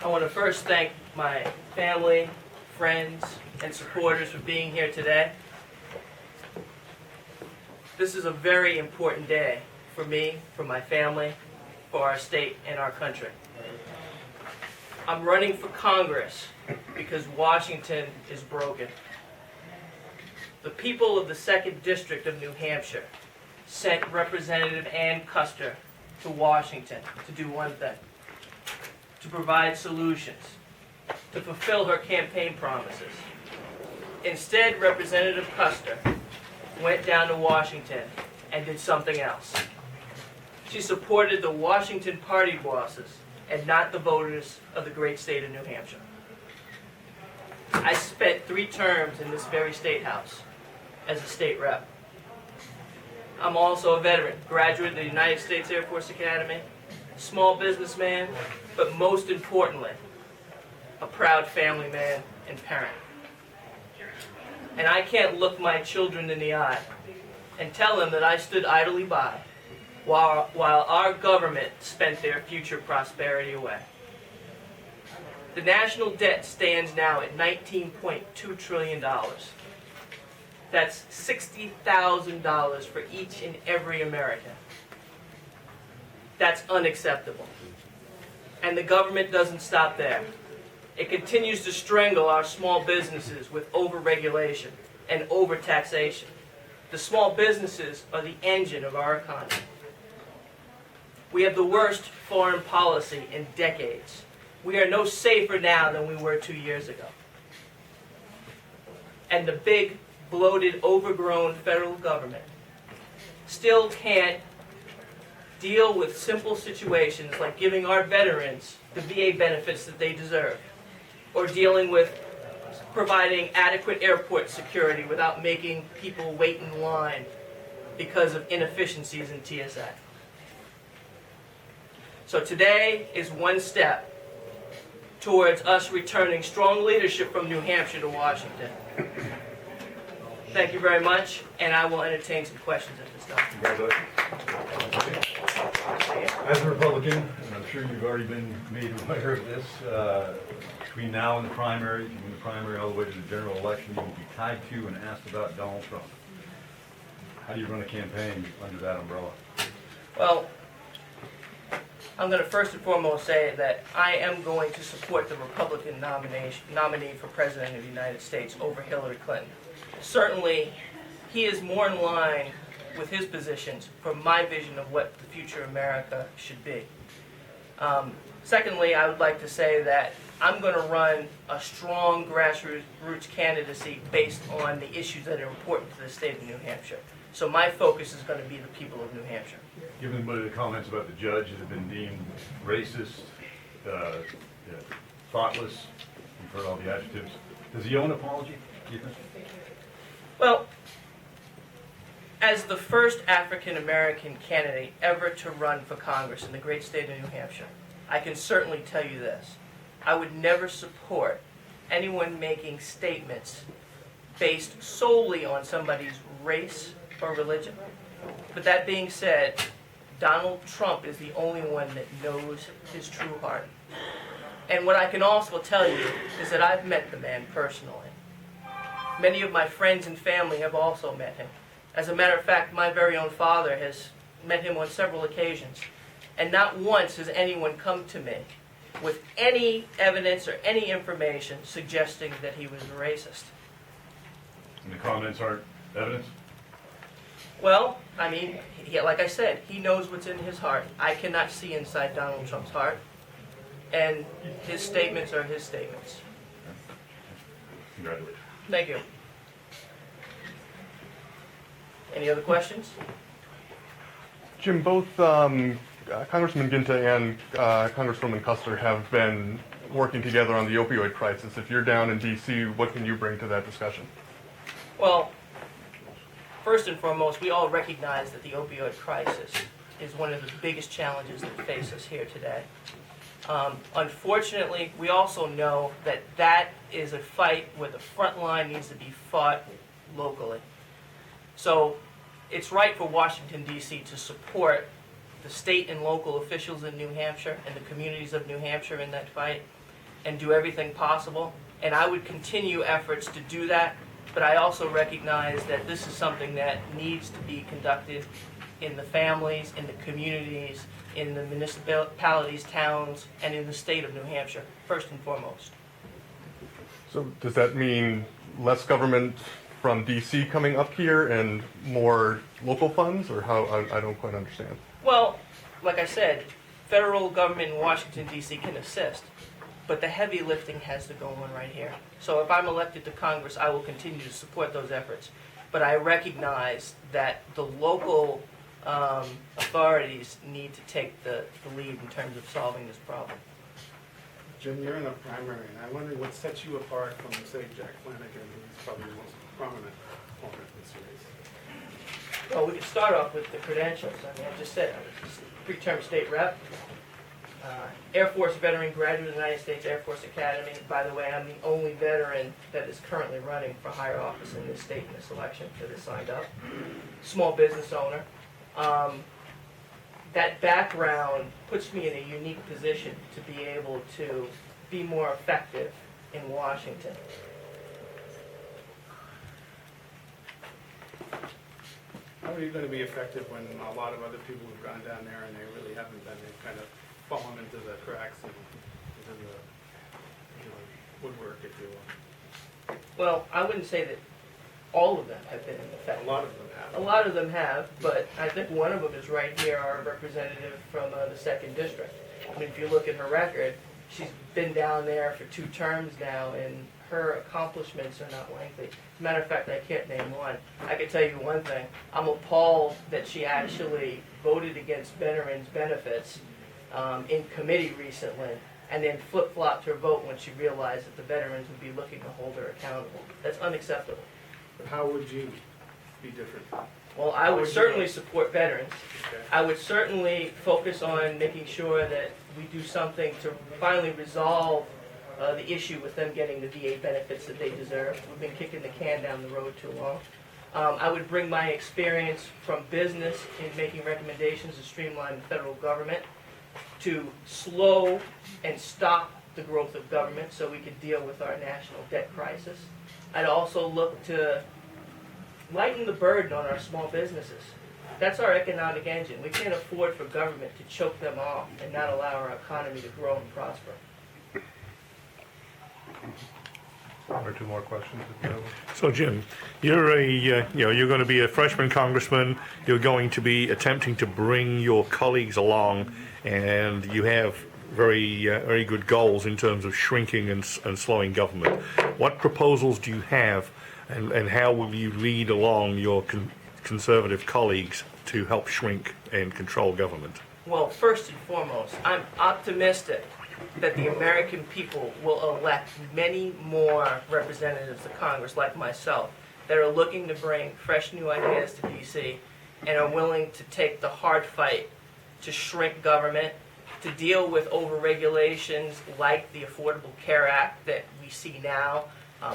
I want to first thank my family, friends, and supporters for being here today. This is a very important day for me, for my family, for our state, and our country. I'm running for Congress because Washington is broken. The people of the 2nd District of New Hampshire sent Representative Ann Custer to Washington to do one thing: to provide solutions, to fulfill her campaign promises. Instead, Representative Custer went down to Washington and did something else. She supported the Washington party bosses and not the voters of the great state of New Hampshire. I spent 3 terms in this very state house as a state rep. I'm also a veteran, graduate of the United States Air Force Academy, small businessman, but most importantly, a proud family man and parent. And I can't look my children in the eye and tell them that I stood idly by while our government spent their future prosperity away. The national debt stands now at $19.2 trillion. That's $60,000 for each and every American. That's unacceptable. And the government doesn't stop there. It continues to strangle our small businesses with over-regulation and over-taxation. The small businesses are the engine of our economy. We have the worst foreign policy in decades. We are no safer now than we were 2 years ago. And the big, bloated, overgrown federal government still can't deal with simple situations like giving our veterans the VA benefits that they deserve, or dealing with providing adequate airport security without making people wait in line because of inefficiencies in TSA. So today is one step towards us returning strong leadership from New Hampshire to Washington. Thank you very much, and I will entertain some questions at this time. Congratulations. As a Republican, and I'm sure you've already been made aware of this, between now and the primary, from the primary all the way to the general election, you will be tied to and asked about Donald Trump. How do you run a campaign under that umbrella? Well, I'm going to first and foremost say that I am going to support the Republican nominee for President of the United States over Hillary Clinton. Certainly, he is more in line with his positions for my vision of what the future America should be. Secondly, I would like to say that I'm going to run a strong grassroots candidacy based on the issues that are important to the state of New Hampshire. So my focus is going to be the people of New Hampshire. Given the comments about the judge that have been deemed racist, thoughtless, you've heard all the adjectives, does he owe an apology, do you think? Well, as the first African-American candidate ever to run for Congress in the great state of New Hampshire, I can certainly tell you this: I would never support anyone making statements based solely on somebody's race or religion. But that being said, Donald Trump is the only one that knows his true heart. And what I can also tell you is that I've met the man personally. Many of my friends and family have also met him. As a matter of fact, my very own father has met him on several occasions. And not once has anyone come to me with any evidence or any information suggesting that he was a racist. And the comments aren't evidence? Well, I mean, like I said, he knows what's in his heart. I cannot see inside Donald Trump's heart. And his statements are his statements. Congratulations. Thank you. Any other questions? Jim, both Congressman Ginta and Congresswoman Custer have been working together on the opioid crisis. If you're down in D.C., what can you bring to that discussion? Well, first and foremost, we all recognize that the opioid crisis is one of the biggest challenges that face us here today. Unfortunately, we also know that that is a fight where the front line needs to be fought locally. So it's right for Washington, D.C. to support the state and local officials in New Hampshire and the communities of New Hampshire in that fight. and do everything possible. And I would continue efforts to do that, but I also recognize that this is something that needs to be conducted in the families, in the communities, in the municipalities, towns, and in the state of New Hampshire, first and foremost. So does that mean less government from DC coming up here and more local funds, or how? I don't quite understand. Well, like I said, federal government in Washington, D.C. can assist, but the heavy lifting has to go on right here. So if I'm elected to Congress, I will continue to support those efforts. But I recognize that the local authorities need to take the lead in terms of solving this problem. Jim, you're in a primary, and I wonder what sets you apart from, say, Jack Flanagan, who's probably the most prominent opponent in this race. Well, we could start off with the credentials. I mean, I just said I was a pre-term state rep, Air Force veteran, graduate of the United States Air Force Academy. By the way, I'm the only veteran that is currently running for higher office in this state in this election that is signed up. Small business owner. That background puts me in a unique position to be able to be more effective in Washington. How are you going to be effective when a lot of other people have gone down there and they really haven't been? They've kind of fallen into the cracks and into the woodwork, if you will. Well, I wouldn't say that all of them have been effective. A lot of them have. A lot of them have, but I think one of them is right here, our representative from the 2nd District. I mean, if you look at her record, she's been down there for 2 terms now, and her accomplishments are not lengthy. As a matter of fact, I can't name one. I can tell you one thing. I'm appalled that she actually voted against veterans' benefits in committee recently, and then flip-flopped her vote when she realized that the veterans would be looking to hold her accountable. That's unacceptable. But how would you be different? Well, I would certainly support veterans. Okay. I would certainly focus on making sure that we do something to finally resolve the issue with them getting the VA benefits that they deserve. We've been kicking the can down the road too long. I would bring my experience from business in making recommendations to streamline the federal government, to slow and stop the growth of government so we could deal with our national debt crisis. I'd also look to lighten the burden on our small businesses. That's our economic engine. We can't afford for government to choke them off and not allow our economy to grow and prosper. 1 or 2 more questions, if you have them. So, Jim, you're you're going to be a freshman congressman. You're going to be attempting to bring your colleagues along, and you have very good goals in terms of shrinking and slowing government. What proposals do you have, and how will you lead along your conservative colleagues to help shrink and control government? Well, first and foremost, I'm optimistic that the American people will elect many more representatives to Congress like myself that are looking to bring fresh new ideas to D.C. and are willing to take the hard fight to shrink government, to deal with overregulations like the Affordable Care Act that we see now.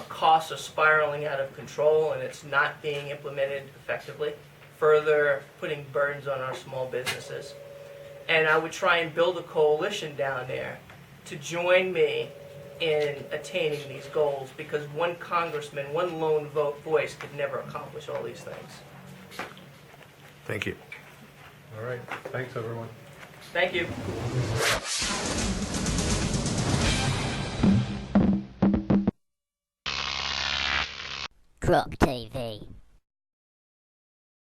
Costs are spiraling out of control and it's not being implemented effectively, further putting burdens on our small businesses. And I would try and build a coalition down there to join me in attaining these goals, because one congressman, one lone voice could never accomplish all these things. Thank you. All right, thanks, everyone. Thank you. Croc TV.